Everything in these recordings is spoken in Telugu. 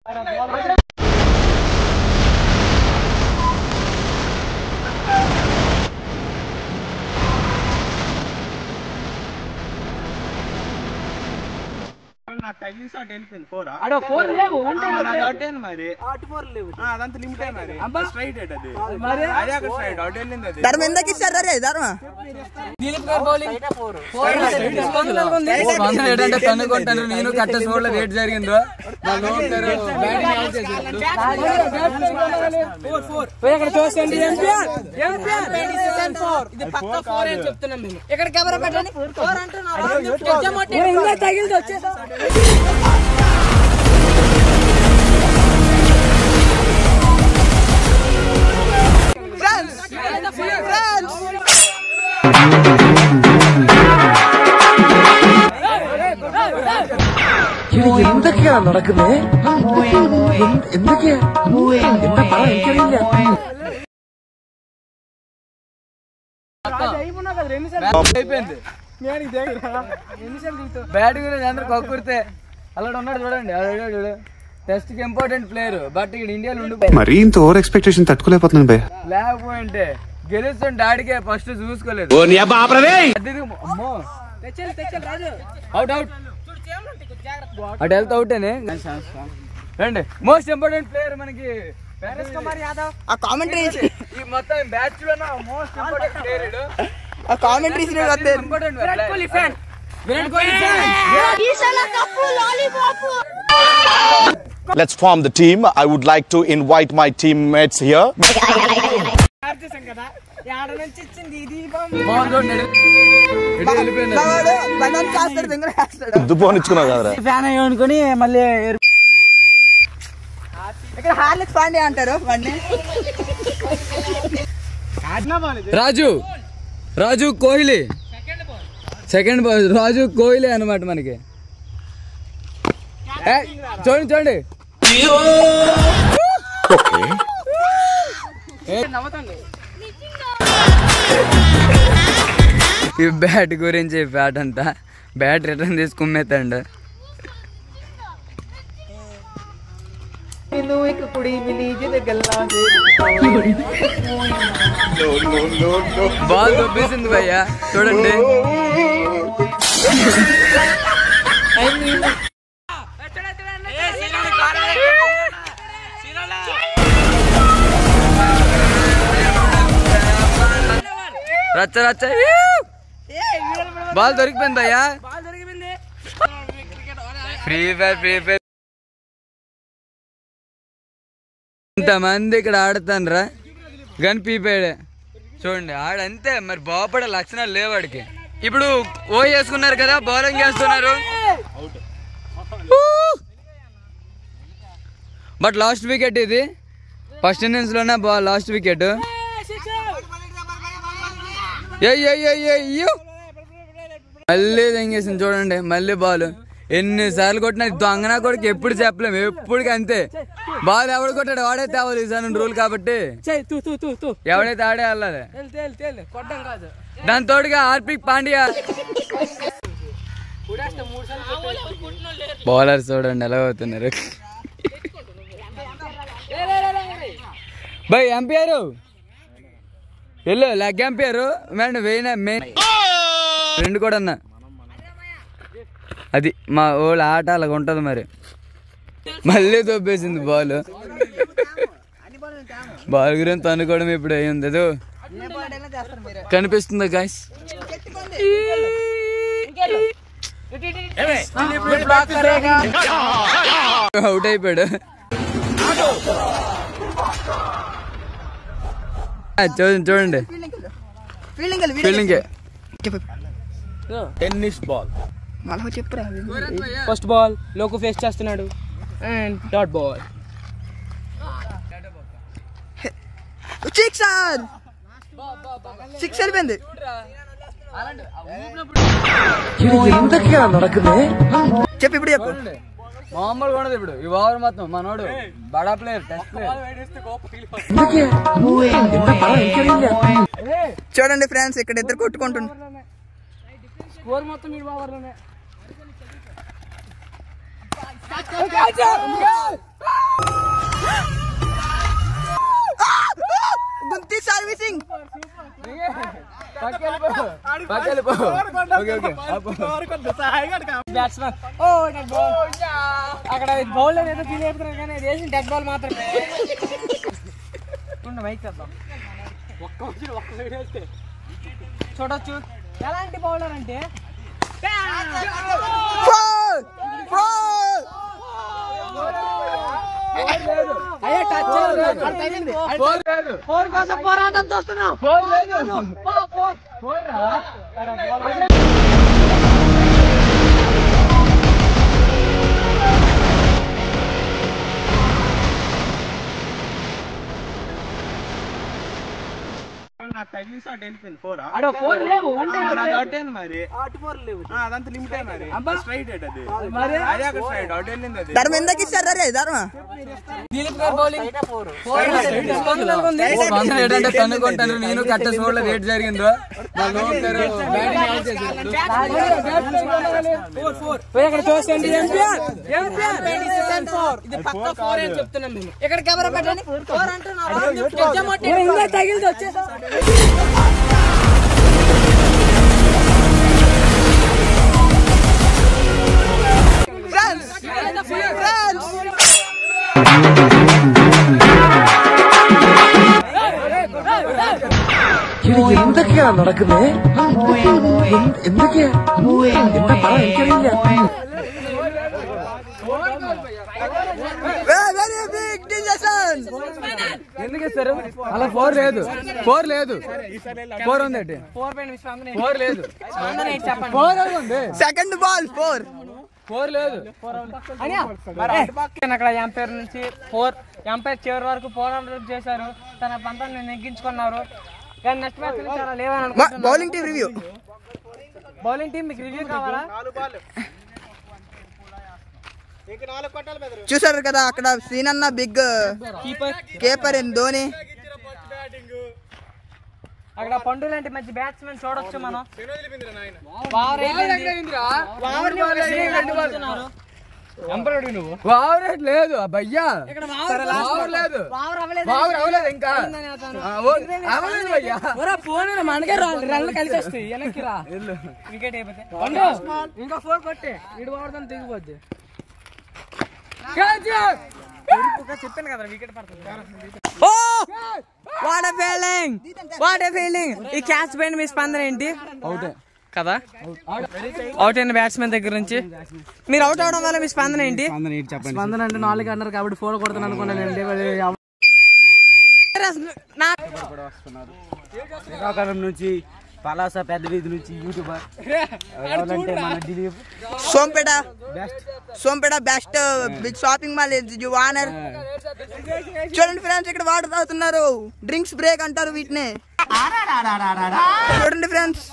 నేను కట్ట చూడలేదు రేట్ జరిగిందో చెప్తున్నాం మేము. ఇక్కడ కెమెరా పెట్టండి. తగిలింది వచ్చేసా എന്തൊക്കെയാ നടക്കുന്നേ? എന്തൊക്കെയാ എന്താ പറ എനിക്കറിയില്ല. బ్యాటింగ్ గురించి అందరు కక్కురితే అలా ఉన్నాడు చూడండి. టెస్ట్ కి ఇంపార్టెంట్ ప్లేయర్ బట్ ఇక్కడ ఇండియాలో ఉండిపోయి మరి ఇంత ఓవర్ ఎక్స్పెక్టేషన్ తట్టుకోలేకపోతున్నాను భయ్య. లేకపోయింటే గెలుస్తుంది డాడీకే ఫస్ట్ చూసుకోలేదు. అమ్మో అవుట్ అవుట్ అటు వెళ్తే అవుటేనే రండి. మోస్ట్ ఇంపార్టెంట్ ప్లేయర్ మనకి మొత్తం బ్యాచ్ లో most important player Virat Kohli fan. Let's form the team. I would like to invite my teammates here. Fan అనుకుని మళ్ళీ ఇక్కడ హార్లిక్స్ పాండే అంటారు. రాజు కోహ్లీ సెకండ్ బాల్. రాజు కోహ్లీ అన్నమాట మనకి. చూడండి ఈ బ్యాట్ గురించి బ్యాట్ అంతా బ్యాట్ రిటర్న్ తీసుకుమ్మేతండి. బాల్ దొబ్బేసింది భయ్యా చూడండి. రచ్చ రచ్చ బాల్ దొరికిపోయింది భయ్యా. ఫ్రీ ఫైర్ ఇంతమంది ఇక్కడ ఆడుతానరా గన్ పీపాడే చూడండి. ఆడంతే మరి బాగుపడే లక్షణాలు లేవాడికి. ఇప్పుడు ఓ వేసుకున్నారు కదా, బౌలింగ్ చేస్తున్నారు. బట్ లాస్ట్ వికెట్ ఇది. ఫస్ట్ ఇన్నింగ్స్ లోనే లాస్ట్ వికెట్. మళ్ళీ తెంగేసింది చూడండి. మళ్ళీ బాల్ ఎన్నిసార్లు కొట్టినా దొంగనా కొడుకు ఎప్పుడు చెప్పలేము. ఎప్పటికీ అంతే. బాల్ ఎవడు కొట్టాడు వాడే తేవాలి ఈసారి రూల్ కాబట్టి. ఎవడైతే ఆడే వెళ్ళాలి. దాని తోడుగా హార్దిక్ పాండ్యా. బౌలర్ చూడండి ఎలా అవుతున్నారు. బై ఎంపైర్ వెళ్ళు లెగ్ ఎంపైర్ మెయిన్ రెండు కూడా అన్నా. అది మా ఓళ్ళ ఆట అలాగ ఉంటది మరి. మళ్ళీ దొబ్బేసింది బాల్. బాల్ గురించి అనుకోవడం ఇప్పుడు అయ్యింది. అదో కనిపిస్తుందా గాయ్స్? అవుట్ అయిపోయాడు. చూడండి fielding. Tennis ball. First ball లోకు ఫేస్ చేస్తున్నాడు అండ్ డాట్ బాల్. సిక్స్ వెళ్ళిపోయింది. എന്തൊക്കെയാ നടക്കുന്നേ? చెప్పు ఇప్పుడు చెప్పు. మామూలుగా ఉండదు ఇప్పుడు ఈ ఓవర్ మొత్తం. మనోడు బడా ప్లేయర్, టెస్ట్ ప్లేయర్. చూడండి ఫ్రెండ్స్ ఇక్కడ ఇద్దరు కొట్టుకుంటున్నారు. స్కోర్ మొత్తం ఈ ఓవర్లోనే. బ్యాట్స్మెన్ అక్కడ బౌలర్ ఏదో ఫీల్ అయిపోతున్నారు కానీ వేసిన డెడ్ బాల్ మాత్రమే. మైక్ చేద్దాం ఒక్క సైడ్ వెళ్తే చూడొచ్చు. ఎలాంటి బౌలర్ అంటే పోరాటం చేస్తున్నాం. ధర్మ ఎందుకు ఇస్తారు రే ధర్మ? ఏంటంటే కనుక్కుంటాను నేను కట్ట చూడలే రేట్ జరిగిందో ఇక్కడ కెమెరా పెట్టండి. తగిలింది వచ్చేసా എന്തൊക്കെയാ നടക്കുന്നേ? എന്തൊക്കെയാ എന്താ പറ എനിക്കറിയില്ല. ఎందుకు ఇస్తారు అలా? 4 లేదు 4 లేదు 4 ఉంది. 4 లేదు 4 ఉంది. సెకండ్ బాల్ 4 లేదు. అక్కడ ఎంపైర్ నుంచి 4 ఎంపైర్ చివరి వరకు పోరాటం చేశారు. తన పంతాన్ని నెగ్గించుకున్నారు. కానీ నెక్స్ట్ మ్యాచ్ నుంచి అలా లేవని అనుకుంటున్నాను. Bowling team review. Bowling team మీకు రివ్యూ కావాలా? చూసారు కదా అక్కడ సీన్ అన్న బిగ్ కీపర్ ధోని. అక్కడ పండు లాంటి మంచి బ్యాట్స్మెన్ చూడొచ్చు మనం. లేదు భయ్యా లేదు ఇంకా మనకే రన్లు కలిసి వస్తాయి. వెనక్కి రా వికెట్ అయిపోతే ఇంకా 4 కొట్టే ఇడు వాడుతాను దిగిపోద్ది. చెప్పాను కదా వికెట్ పడుతుంది. What a feeling. ఈ క్యాచ్ పైన మీ స్పందన ఏంటి? అవుట్ కదా అవుట్ అయిన బ్యాట్స్మెన్ దగ్గర నుంచి మీరు అవుట్ అవడం వల్ల మీ స్పందన ఏంటి? స్పందన అంటే 4 అన్నారు కాబట్టి 4 కొడతాను అనుకున్నాను. శ్రీకాకుళం నుంచి పలాస పెద్ద వీధి నుంచి youtuber Sompeta best big shopping mall వానర్. చూడండి ఫ్రెండ్స్ ఇక్కడ వాటర్ తాగుతున్నారు. డ్రింక్స్ బ్రేక్ అంటారు వీటిని. చూడండి ఫ్రెండ్స్.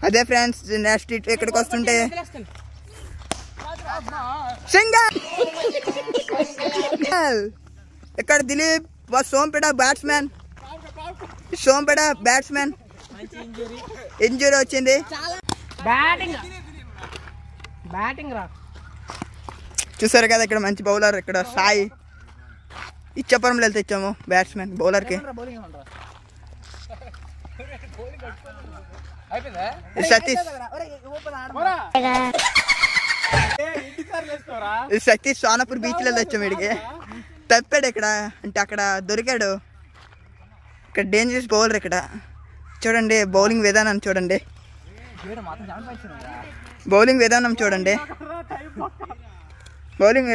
అదే ఫ్రెండ్స్ నెక్స్ట్ ఇక్కడికి వస్తుంటే సింగల్. ఇక్కడ దిలీప్ సోంపేట బ్యాట్స్మెన్. ఇంజురీ వచ్చింది. బ్యాటింగ్ రా. చూసారు కదా ఇక్కడ మంచి బౌలర్. ఇక్కడ సాయి ఇచ్చపురంలో వెళ్తే ఇచ్చాము బ్యాట్స్మెన్ బౌలర్ కి. సతీష్ సోనాపూర్ బీచ్ లో వచ్చాము. వీడికి తప్పాడు ఇక్కడ అంటే అక్కడ దొరికాడు. ఇక్కడ డేంజరస్ బౌలర్. ఇక్కడ చూడండి బౌలింగ్ విధానం చూడండి. బౌలింగ్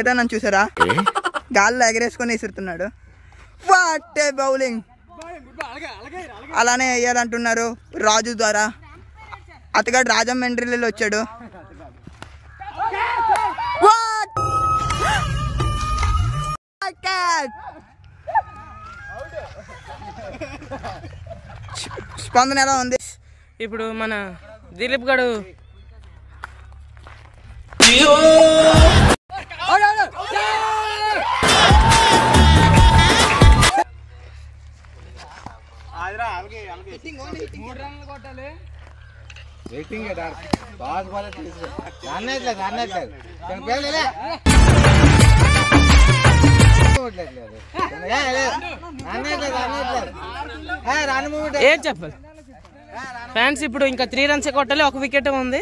విధానం చూసారా? గాల్లో ఎగరేసుకొని విసురుతున్నాడు. What a bowling. అలానే వేయాలంటున్నారు రాజు ద్వారా. అతగాడు రాజమండ్రిలో వచ్చాడు. స్పందన ఎలా ఉంది? ఇప్పుడు మన దిలీప్ గడు ఏం చెప్పాలి? ఫ్యాన్స్ ఇప్పుడు ఇంకా 3 runs కొట్టాలి, 1 wicket ఉంది.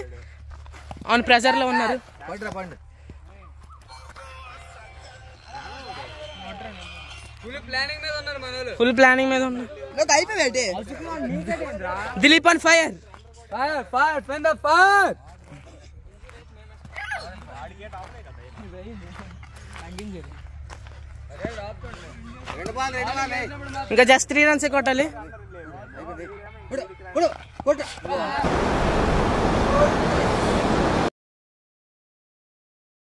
ఆన్ ప్రెజర్ లో ఉన్నారు. ఫుల్ ప్లానింగ్ మీద ఉన్నారు. Dilip on fire. ఇంకా జస్ట్ 3 runs కొట్టాలి.